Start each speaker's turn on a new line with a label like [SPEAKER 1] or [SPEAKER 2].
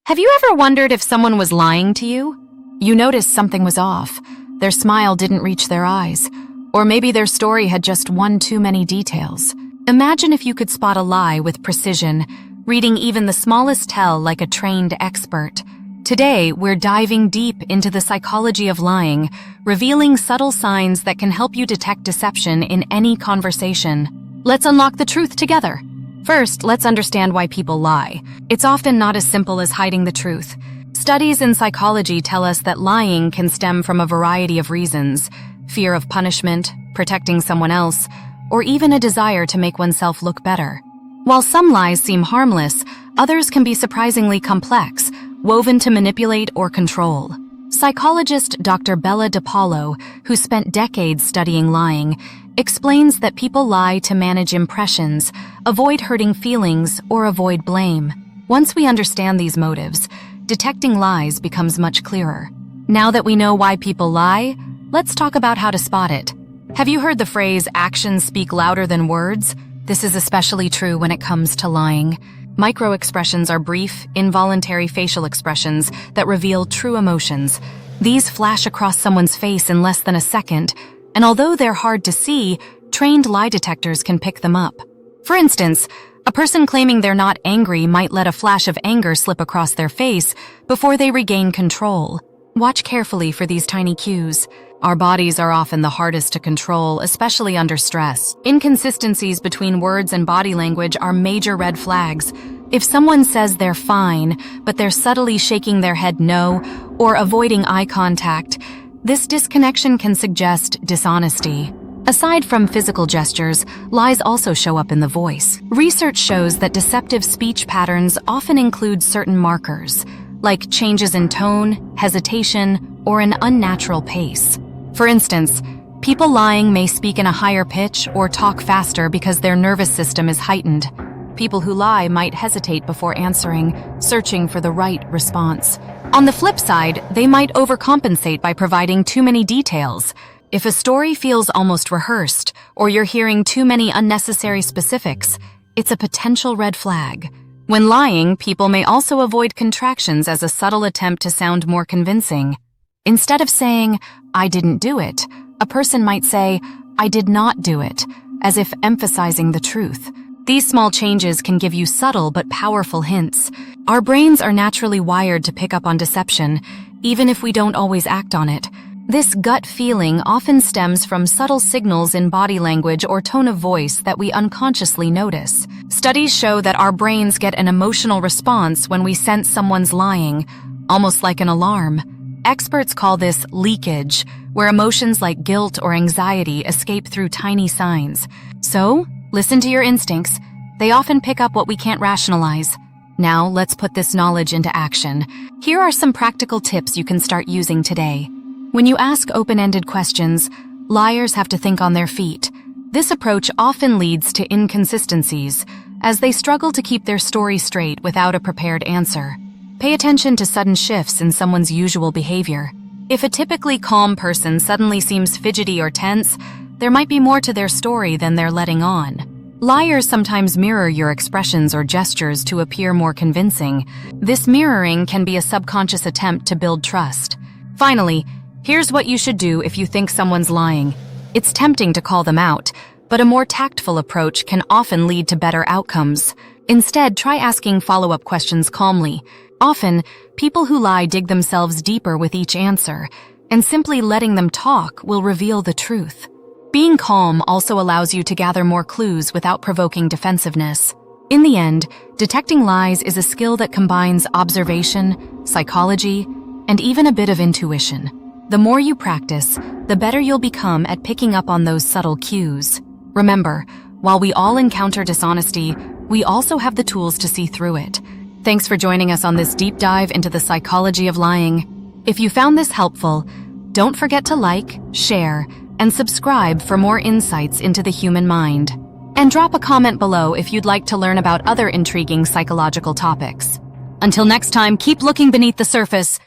[SPEAKER 1] Have you ever wondered if someone was lying to you? You noticed something was off. Their smile didn't reach their eyes. Or maybe their story had just one too many details. Imagine if you could spot a lie with precision, reading even the smallest tell like a trained expert. Today, we're diving deep into the psychology of lying, revealing subtle signs that can help you detect deception in any conversation. Let's unlock the truth together. First, let's understand why people lie. It's often not as simple as hiding the truth. Studies in psychology tell us that lying can stem from a variety of reasons: fear of punishment, protecting someone else, or even a desire to make oneself look better. While some lies seem harmless, others can be surprisingly complex, woven to manipulate or control. Psychologist Dr. Bella DePaulo, who spent decades studying lying, explains that people lie to manage impressions, avoid hurting feelings, or avoid blame. Once we understand these motives, detecting lies becomes much clearer. Now that we know why people lie, let's talk about how to spot it. Have you heard the phrase, "actions speak louder than words"? This is especially true when it comes to lying. Micro-expressions are brief, involuntary facial expressions that reveal true emotions. These flash across someone's face in less than a second, and although they're hard to see, trained lie detectors can pick them up. For instance, a person claiming they're not angry might let a flash of anger slip across their face before they regain control. Watch carefully for these tiny cues. Our bodies are often the hardest to control, especially under stress. Inconsistencies between words and body language are major red flags. If someone says they're fine, but they're subtly shaking their head no or avoiding eye contact, this disconnection can suggest dishonesty. Aside from physical gestures, lies also show up in the voice. Research shows that deceptive speech patterns often include certain markers, like changes in tone, hesitation, or an unnatural pace. For instance, people lying may speak in a higher pitch or talk faster because their nervous system is heightened. People who lie might hesitate before answering, searching for the right response. On the flip side, they might overcompensate by providing too many details. If a story feels almost rehearsed, or you're hearing too many unnecessary specifics, it's a potential red flag. When lying, people may also avoid contractions as a subtle attempt to sound more convincing. Instead of saying, "I didn't do it," a person might say, "I did not do it," as if emphasizing the truth. These small changes can give you subtle but powerful hints. Our brains are naturally wired to pick up on deception, even if we don't always act on it. This gut feeling often stems from subtle signals in body language or tone of voice that we unconsciously notice. Studies show that our brains get an emotional response when we sense someone's lying, almost like an alarm. Experts call this leakage, where emotions like guilt or anxiety escape through tiny signs. So, listen to your instincts. They often pick up what we can't rationalize. Now, let's put this knowledge into action. Here are some practical tips you can start using today. When you ask open-ended questions, liars have to think on their feet. This approach often leads to inconsistencies, as they struggle to keep their story straight without a prepared answer. Pay attention to sudden shifts in someone's usual behavior. If a typically calm person suddenly seems fidgety or tense, there might be more to their story than they're letting on. Liars sometimes mirror your expressions or gestures to appear more convincing. This mirroring can be a subconscious attempt to build trust. Finally, here's what you should do if you think someone's lying. It's tempting to call them out, but a more tactful approach can often lead to better outcomes. Instead, try asking follow-up questions calmly. Often, people who lie dig themselves deeper with each answer, and simply letting them talk will reveal the truth. Being calm also allows you to gather more clues without provoking defensiveness. In the end, detecting lies is a skill that combines observation, psychology, and even a bit of intuition. The more you practice, the better you'll become at picking up on those subtle cues. Remember, while we all encounter dishonesty, we also have the tools to see through it. Thanks for joining us on this deep dive into the psychology of lying. If you found this helpful, don't forget to like, share, and subscribe for more insights into the human mind. And drop a comment below if you'd like to learn about other intriguing psychological topics. Until next time, keep looking beneath the surface.